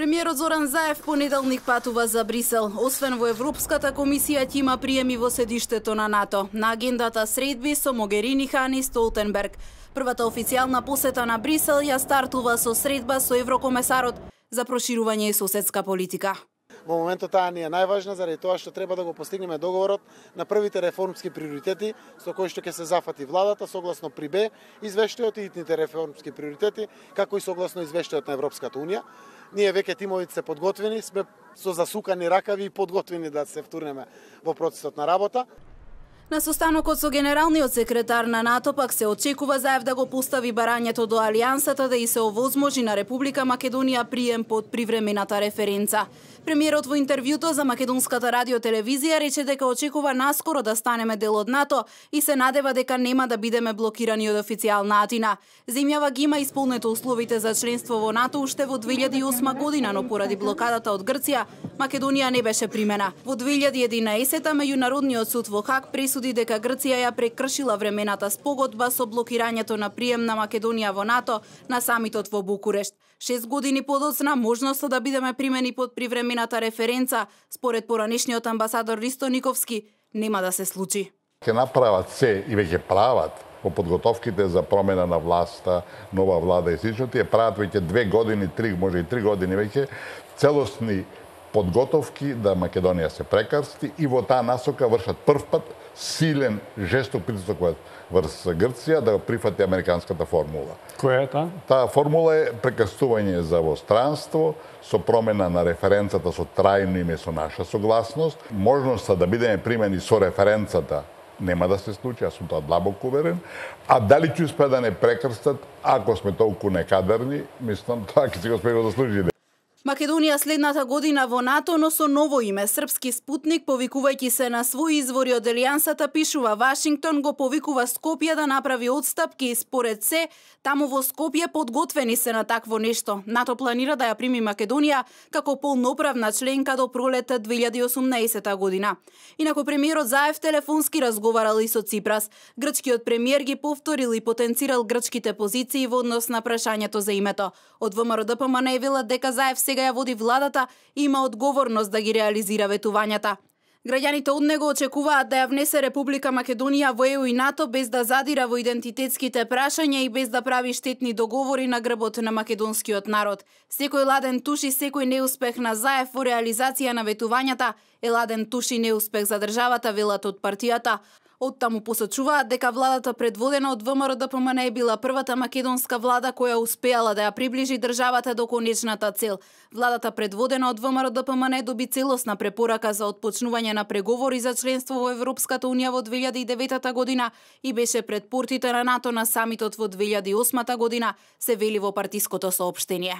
Премиерот Зоран Заев понеделник патува за Брисел. Освен во Европската комисија ќе има приеми во седиштето на НАТО. На агендата средби со Могерини, Хан и Столтенберг. Првата официјална посета на Брисел ја стартува со средба со еврокомесарот за проширување и соседска политика. Во моментот таа ни е најважна заради тоа што треба да го постигнеме договорот на првите реформски приоритети со кои што ќе се зафати владата согласно ПРИБЕ, извештајот и итните реформски приоритети, како и согласно извештајот на Европската унија. Ние веќе тимовите се подготвени, сме со засукани ракави и подготвени да се втурнеме во процесот на работа. На состанокот со генералниот секретар на НАТО пак се очекува Заев да го постави барањето до Алијансата да и се овозможи на Република Македонија прием под привремената референца. Премиерот во интервјуто за Македонската радиотелевизија рече дека очекува наскоро да станеме дел од НАТО и се надева дека нема да бидеме блокирани од официјална Атина. Земјава ги има исполнето условите за членство во НАТО уште во 2008 година, но поради блокадата од Грција, Македонија не беше примена. Во 2011 меѓународниот суд во Хаг пресуди дека Грција ја прекршила времената спогодба со блокирањето на прием на Македонија во НАТО на самитот во Букурешт. 6 години подоцна можноста да бидеме примени под привремената референца, според поранешниот амбасадор Ристо Никовски, нема да се случи. Ќе направат се и веќе прават во подготовките за промена на власта, нова влада и слично, тие прават веќе 2 години, 3, може и 3 години веќе целосни подготовки да Македонија се прекрсти и во таа насока вршат прв пат силен жесток притисок врз Грција да прифати американската формула. Која е таа? Таа формула е прекрстување за во странство со промена на референцата со трајно име со наша согласност. Можноста да бидеме примени со референцата нема да се случи, јас сум тоа длабоко уверен. А дали ќе успеа да не прекрстат, ако сме толку некадерни, мислам тоа ќе се го успеа да случи. Македонија следната година во НАТО, но со ново име. Српски Спутник, повикувајќи се на своји извори од Алијансата, пишува Вашингтон го повикува Скопје да направи отстапки и според се, таму во Скопје подготвени се на такво нешто. НАТО планира да ја прими Македонија како полноправна членка до пролета 2018 година. Инаку премиерот Заев телефонски разговарал и со Ципрас. Грчкиот премиер ги повторил и потенцирал грчките позиции во однос на прашањето за името. Од ВМРО ДПМН велат дека Заев сега ја води владата и има одговорност да ги реализира ветувањата. Граѓаните од него очекуваат да ја внесе Република Македонија во ЕУ и НАТО без да задира во идентитетските прашања и без да прави штетни договори на грбот на македонскиот народ. Секој ладен туш и секој неуспех на Заев во реализација на ветувањата е ладен туш и неуспех за државата, велат од партијата. Оттаму посочуваат дека владата предводена од ВМРО ДПМН е била првата македонска влада која успеала да ја приближи државата до конечната цел. Владата предводена од ВМРО ДПМН доби целосна препорака за отпочнување на преговори за членство во Европската унија во 2009 година и беше пред портите на НАТО на самитот во 2008 година, се вели во партиското соопштение.